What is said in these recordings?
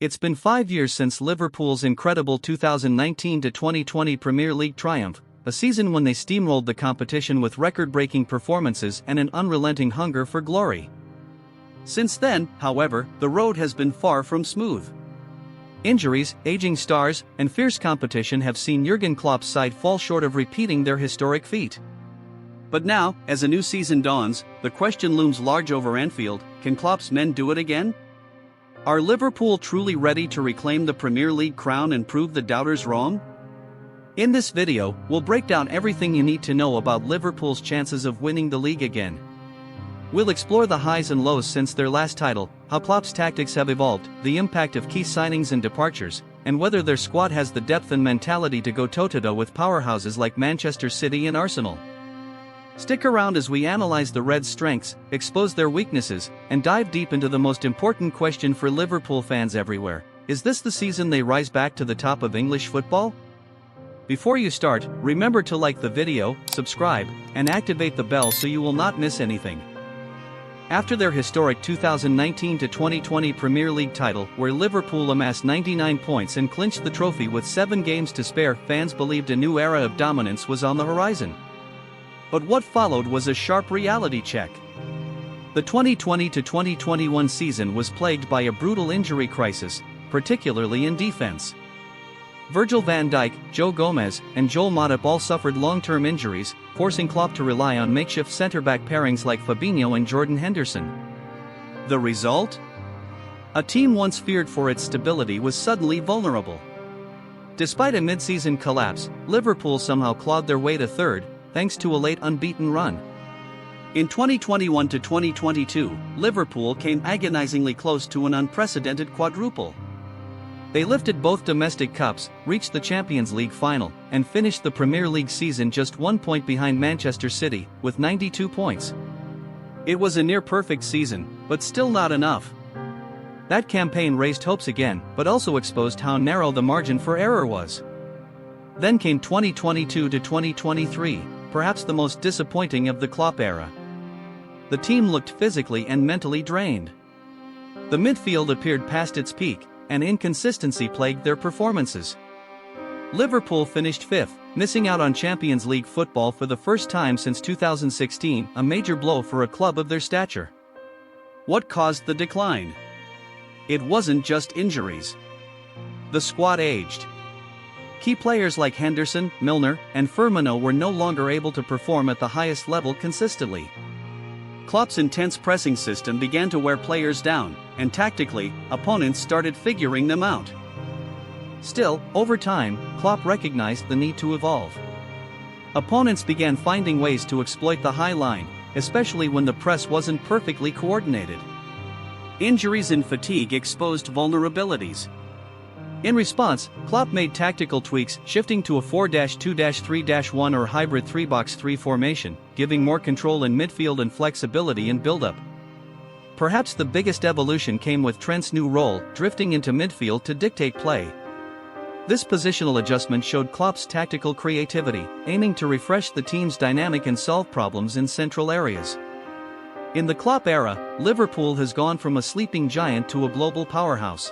It's been 5 years since Liverpool's incredible 2019-2020 Premier League triumph, a season when they steamrolled the competition with record-breaking performances and an unrelenting hunger for glory. Since then, however, the road has been far from smooth. Injuries, aging stars, and fierce competition have seen Jurgen Klopp's side fall short of repeating their historic feat. But now, as a new season dawns, the question looms large over Anfield: can Klopp's men do it again? Are Liverpool truly ready to reclaim the Premier League crown and prove the doubters wrong? In this video, we'll break down everything you need to know about Liverpool's chances of winning the league again. We'll explore the highs and lows since their last title, how Klopp's tactics have evolved, the impact of key signings and departures, and whether their squad has the depth and mentality to go toe-to-toe with powerhouses like Manchester City and Arsenal. Stick around as we analyze the Reds' strengths, expose their weaknesses, and dive deep into the most important question for Liverpool fans everywhere: is this the season they rise back to the top of English football? Before you start, remember to like the video, subscribe, and activate the bell so you will not miss anything. After their historic 2019-2020 Premier League title, where Liverpool amassed 99 points and clinched the trophy with 7 games to spare, fans believed a new era of dominance was on the horizon. But what followed was a sharp reality check. The 2020-2021 season was plagued by a brutal injury crisis, particularly in defense. Virgil van Dijk, Joe Gomez, and Joel Matip all suffered long-term injuries, forcing Klopp to rely on makeshift centre-back pairings like Fabinho and Jordan Henderson. The result? A team once feared for its stability was suddenly vulnerable. Despite a mid-season collapse, Liverpool somehow clawed their way to third, thanks to a late unbeaten run. In 2021-2022, Liverpool came agonizingly close to an unprecedented quadruple. They lifted both domestic cups, reached the Champions League final, and finished the Premier League season just 1 point behind Manchester City, with 92 points. It was a near-perfect season, but still not enough. That campaign raised hopes again, but also exposed how narrow the margin for error was. Then came 2022-2023, perhaps the most disappointing of the Klopp era. The team looked physically and mentally drained. The midfield appeared past its peak, and inconsistency plagued their performances. Liverpool finished 5th, missing out on Champions League football for the first time since 2016, a major blow for a club of their stature. What caused the decline? It wasn't just injuries. The squad aged. Key players like Henderson, Milner, and Firmino were no longer able to perform at the highest level consistently. Klopp's intense pressing system began to wear players down, and tactically, opponents started figuring them out. Still, over time, Klopp recognized the need to evolve. Opponents began finding ways to exploit the high line, especially when the press wasn't perfectly coordinated. Injuries and fatigue exposed vulnerabilities. In response, Klopp made tactical tweaks, shifting to a 4-2-3-1 or hybrid 3-box-3 formation, giving more control in midfield and flexibility in build-up. Perhaps the biggest evolution came with Trent's new role, drifting into midfield to dictate play. This positional adjustment showed Klopp's tactical creativity, aiming to refresh the team's dynamic and solve problems in central areas. In the Klopp era, Liverpool has gone from a sleeping giant to a global powerhouse.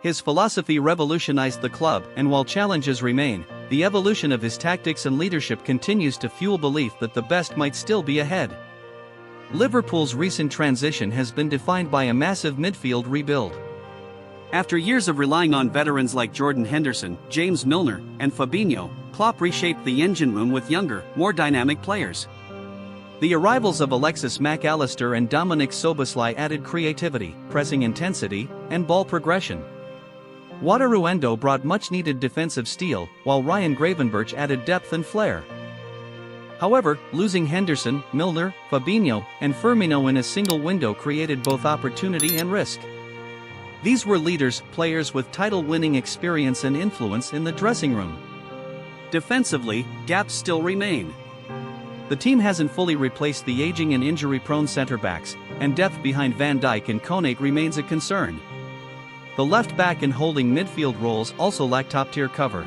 His philosophy revolutionized the club, and while challenges remain, the evolution of his tactics and leadership continues to fuel belief that the best might still be ahead. Liverpool's recent transition has been defined by a massive midfield rebuild. After years of relying on veterans like Jordan Henderson, James Milner, and Fabinho, Klopp reshaped the engine room with younger, more dynamic players. The arrivals of Alexis Mac Allister and Dominic Szoboszlai added creativity, pressing intensity, and ball progression. Wataru Endo brought much-needed defensive steel, while Ryan Gravenberch added depth and flair. However, losing Henderson, Milner, Fabinho, and Firmino in a single window created both opportunity and risk. These were leaders, players with title-winning experience and influence in the dressing room. Defensively, gaps still remain. The team hasn't fully replaced the aging and injury-prone centre-backs, and depth behind Van Dijk and Koné remains a concern. The left-back and holding midfield roles also lack top-tier cover.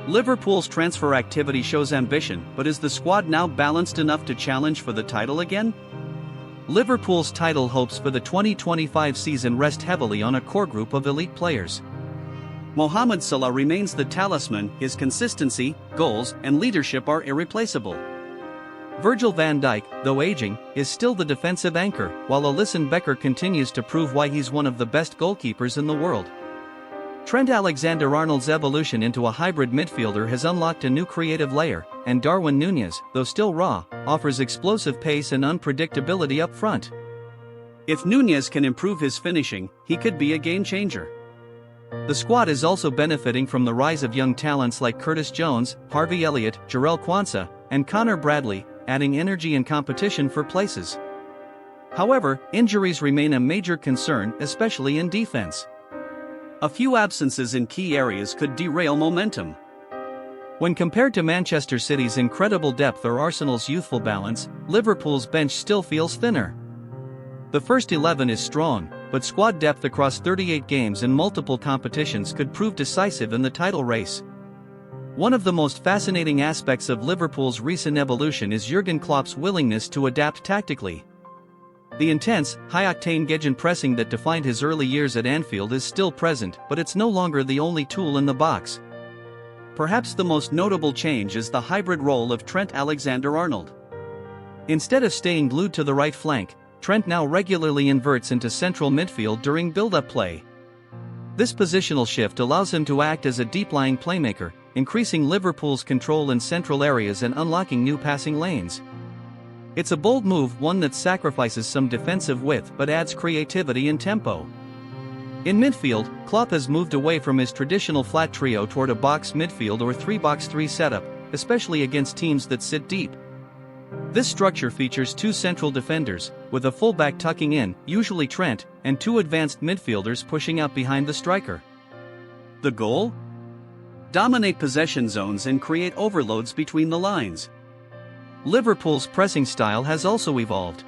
Liverpool's transfer activity shows ambition, but is the squad now balanced enough to challenge for the title again? Liverpool's title hopes for the 2025 season rest heavily on a core group of elite players. Mohamed Salah remains the talisman, his consistency, goals, and leadership are irreplaceable. Virgil van Dijk, though aging, is still the defensive anchor, while Alisson Becker continues to prove why he's one of the best goalkeepers in the world. Trent Alexander-Arnold's evolution into a hybrid midfielder has unlocked a new creative layer, and Darwin Núñez, though still raw, offers explosive pace and unpredictability up front. If Núñez can improve his finishing, he could be a game-changer. The squad is also benefiting from the rise of young talents like Curtis Jones, Harvey Elliott, Jarell Quansah, and Connor Bradley, adding energy and competition for places. However, injuries remain a major concern, especially in defense. A few absences in key areas could derail momentum. When compared to Manchester City's incredible depth or Arsenal's youthful balance, Liverpool's bench still feels thinner. The first 11 is strong, but squad depth across 38 games in multiple competitions could prove decisive in the title race. One of the most fascinating aspects of Liverpool's recent evolution is Jurgen Klopp's willingness to adapt tactically. The intense, high-octane gegenpressing that defined his early years at Anfield is still present, but it's no longer the only tool in the box. Perhaps the most notable change is the hybrid role of Trent Alexander-Arnold. Instead of staying glued to the right flank, Trent now regularly inverts into central midfield during build-up play. This positional shift allows him to act as a deep-lying playmaker, increasing Liverpool's control in central areas and unlocking new passing lanes. It's a bold move, one that sacrifices some defensive width but adds creativity and tempo. In midfield, Klopp has moved away from his traditional flat trio toward a box midfield or 3-box-3 setup, especially against teams that sit deep. This structure features two central defenders, with a fullback tucking in, usually Trent, and two advanced midfielders pushing up behind the striker. The goal? Dominate possession zones and create overloads between the lines. Liverpool's pressing style has also evolved.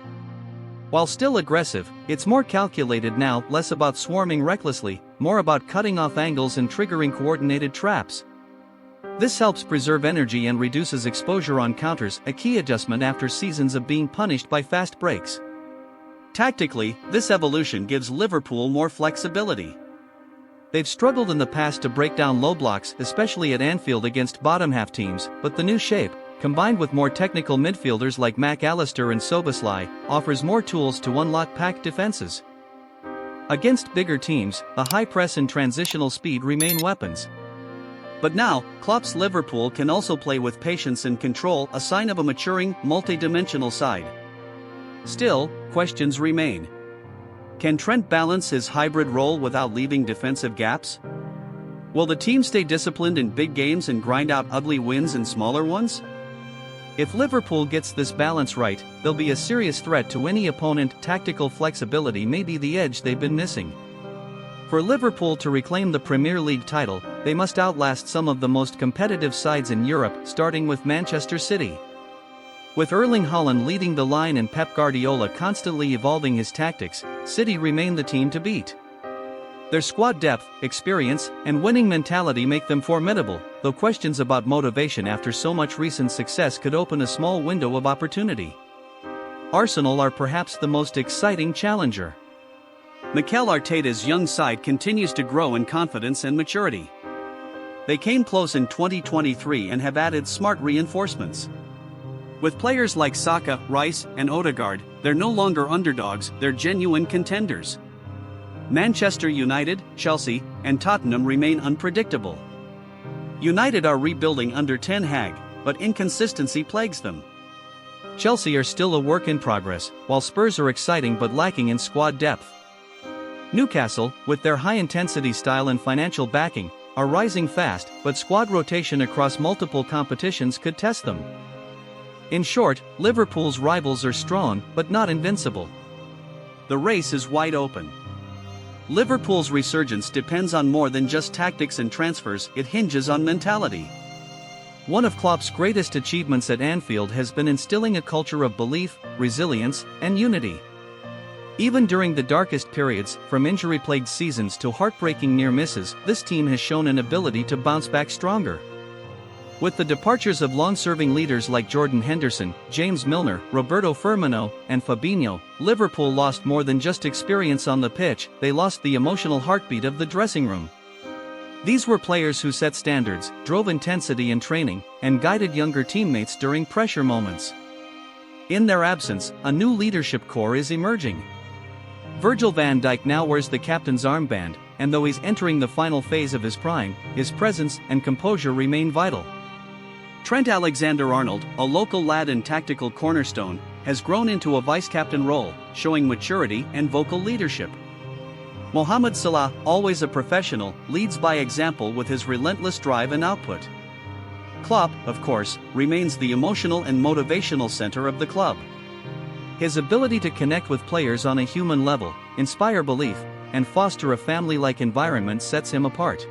While still aggressive, it's more calculated now, less about swarming recklessly, more about cutting off angles and triggering coordinated traps. This helps preserve energy and reduces exposure on counters, a key adjustment after seasons of being punished by fast breaks. Tactically, this evolution gives Liverpool more flexibility. They've struggled in the past to break down low blocks, especially at Anfield against bottom-half teams, but the new shape, combined with more technical midfielders like Mac Allister and Szoboszlai, offers more tools to unlock packed defenses. Against bigger teams, the high press and transitional speed remain weapons. But now, Klopp's Liverpool can also play with patience and control, a sign of a maturing, multi-dimensional side. Still, questions remain. Can Trent balance his hybrid role without leaving defensive gaps? Will the team stay disciplined in big games and grind out ugly wins in smaller ones? If Liverpool gets this balance right, they'll be a serious threat to any opponent. Tactical flexibility may be the edge they've been missing. For Liverpool to reclaim the Premier League title, they must outlast some of the most competitive sides in Europe, starting with Manchester City. With Erling Haaland leading the line and Pep Guardiola constantly evolving his tactics, City remain the team to beat. Their squad depth, experience, and winning mentality make them formidable, though questions about motivation after so much recent success could open a small window of opportunity. Arsenal are perhaps the most exciting challenger. Mikel Arteta's young side continues to grow in confidence and maturity. They came close in 2023 and have added smart reinforcements. With players like Saka, Rice, and Odegaard, they're no longer underdogs, they're genuine contenders. Manchester United, Chelsea, and Tottenham remain unpredictable. United are rebuilding under Ten Hag, but inconsistency plagues them. Chelsea are still a work in progress, while Spurs are exciting but lacking in squad depth. Newcastle, with their high-intensity style and financial backing, are rising fast, but squad rotation across multiple competitions could test them. In short, Liverpool's rivals are strong, but not invincible. The race is wide open. Liverpool's resurgence depends on more than just tactics and transfers, it hinges on mentality. One of Klopp's greatest achievements at Anfield has been instilling a culture of belief, resilience, and unity. Even during the darkest periods, from injury-plagued seasons to heartbreaking near misses, this team has shown an ability to bounce back stronger. With the departures of long-serving leaders like Jordan Henderson, James Milner, Roberto Firmino, and Fabinho, Liverpool lost more than just experience on the pitch, they lost the emotional heartbeat of the dressing room. These were players who set standards, drove intensity in training, and guided younger teammates during pressure moments. In their absence, a new leadership core is emerging. Virgil van Dijk now wears the captain's armband, and though he's entering the final phase of his prime, his presence and composure remain vital. Trent Alexander-Arnold, a local lad and tactical cornerstone, has grown into a vice-captain role, showing maturity and vocal leadership. Mohamed Salah, always a professional, leads by example with his relentless drive and output. Klopp, of course, remains the emotional and motivational center of the club. His ability to connect with players on a human level, inspire belief, and foster a family-like environment sets him apart.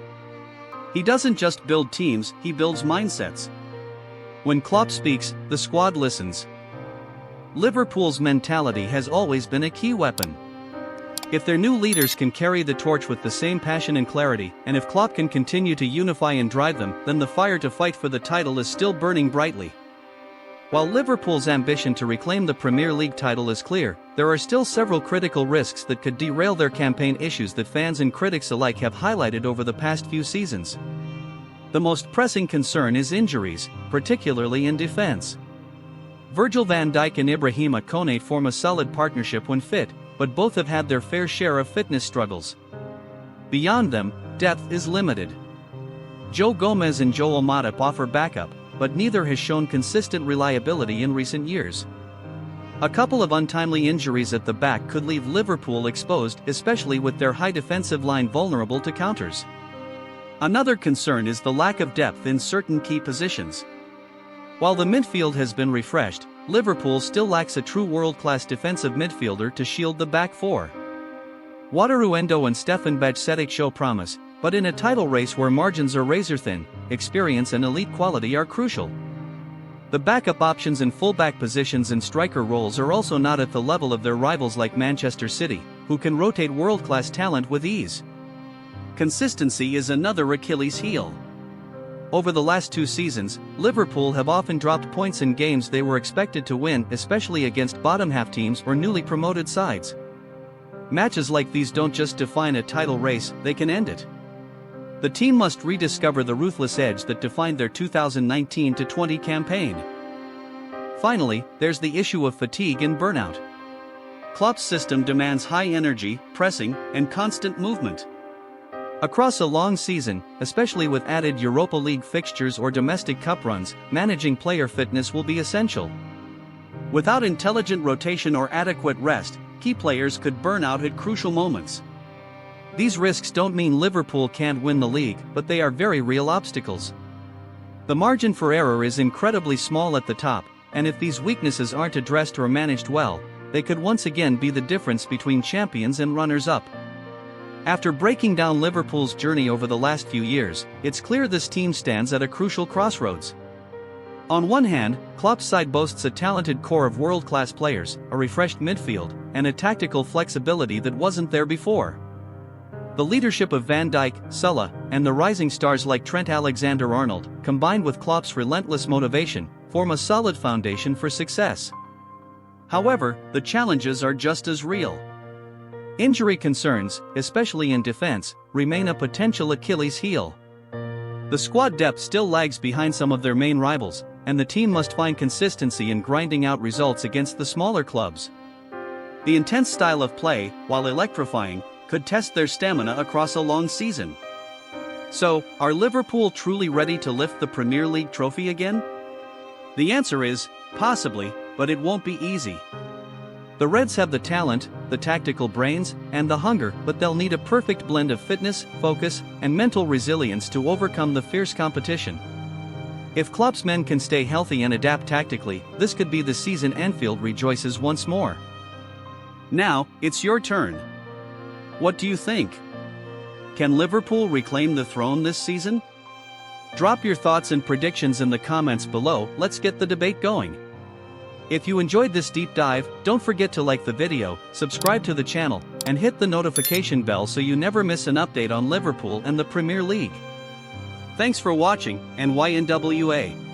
He doesn't just build teams, he builds mindsets. When Klopp speaks, the squad listens. Liverpool's mentality has always been a key weapon. If their new leaders can carry the torch with the same passion and clarity, and if Klopp can continue to unify and drive them, then the fire to fight for the title is still burning brightly. While Liverpool's ambition to reclaim the Premier League title is clear, there are still several critical risks that could derail their campaign, issues that fans and critics alike have highlighted over the past few seasons. The most pressing concern is injuries, particularly in defense. Virgil van Dijk and Ibrahima Konate form a solid partnership when fit, but both have had their fair share of fitness struggles. Beyond them, depth is limited. Joe Gomez and Joel Matip offer backup, but neither has shown consistent reliability in recent years. A couple of untimely injuries at the back could leave Liverpool exposed, especially with their high defensive line vulnerable to counters. Another concern is the lack of depth in certain key positions. While the midfield has been refreshed, Liverpool still lacks a true world-class defensive midfielder to shield the back four. Wataru Endo and Stefan Bajcetic show promise, but in a title race where margins are razor-thin, experience and elite quality are crucial. The backup options in fullback positions and striker roles are also not at the level of their rivals like Manchester City, who can rotate world-class talent with ease. Consistency is another Achilles heel. Over the last 2 seasons, Liverpool have often dropped points in games they were expected to win, especially against bottom-half teams or newly promoted sides. Matches like these don't just define a title race, they can end it. The team must rediscover the ruthless edge that defined their 2019-20 campaign. Finally, there's the issue of fatigue and burnout. Klopp's system demands high energy, pressing, and constant movement. Across a long season, especially with added Europa League fixtures or domestic cup runs, managing player fitness will be essential. Without intelligent rotation or adequate rest, key players could burn out at crucial moments. These risks don't mean Liverpool can't win the league, but they are very real obstacles. The margin for error is incredibly small at the top, and if these weaknesses aren't addressed or managed well, they could once again be the difference between champions and runners-up. After breaking down Liverpool's journey over the last few years, it's clear this team stands at a crucial crossroads. On one hand, Klopp's side boasts a talented core of world-class players, a refreshed midfield, and a tactical flexibility that wasn't there before. The leadership of Van Dijk, Salah, and the rising stars like Trent Alexander-Arnold, combined with Klopp's relentless motivation, form a solid foundation for success. However, the challenges are just as real. Injury concerns, especially in defense, remain a potential Achilles heel. The squad depth still lags behind some of their main rivals, and the team must find consistency in grinding out results against the smaller clubs. The intense style of play, while electrifying, could test their stamina across a long season. So, are Liverpool truly ready to lift the Premier League trophy again? The answer is, possibly, but it won't be easy. The Reds have the talent, the tactical brains, and the hunger, but they'll need a perfect blend of fitness, focus, and mental resilience to overcome the fierce competition. If Klopp's men can stay healthy and adapt tactically, this could be the season Anfield rejoices once more. Now, it's your turn. What do you think? Can Liverpool reclaim the throne this season? Drop your thoughts and predictions in the comments below, let's get the debate going. If you enjoyed this deep dive, don't forget to like the video, subscribe to the channel, and hit the notification bell so you never miss an update on Liverpool and the Premier League. Thanks for watching, and YNWA.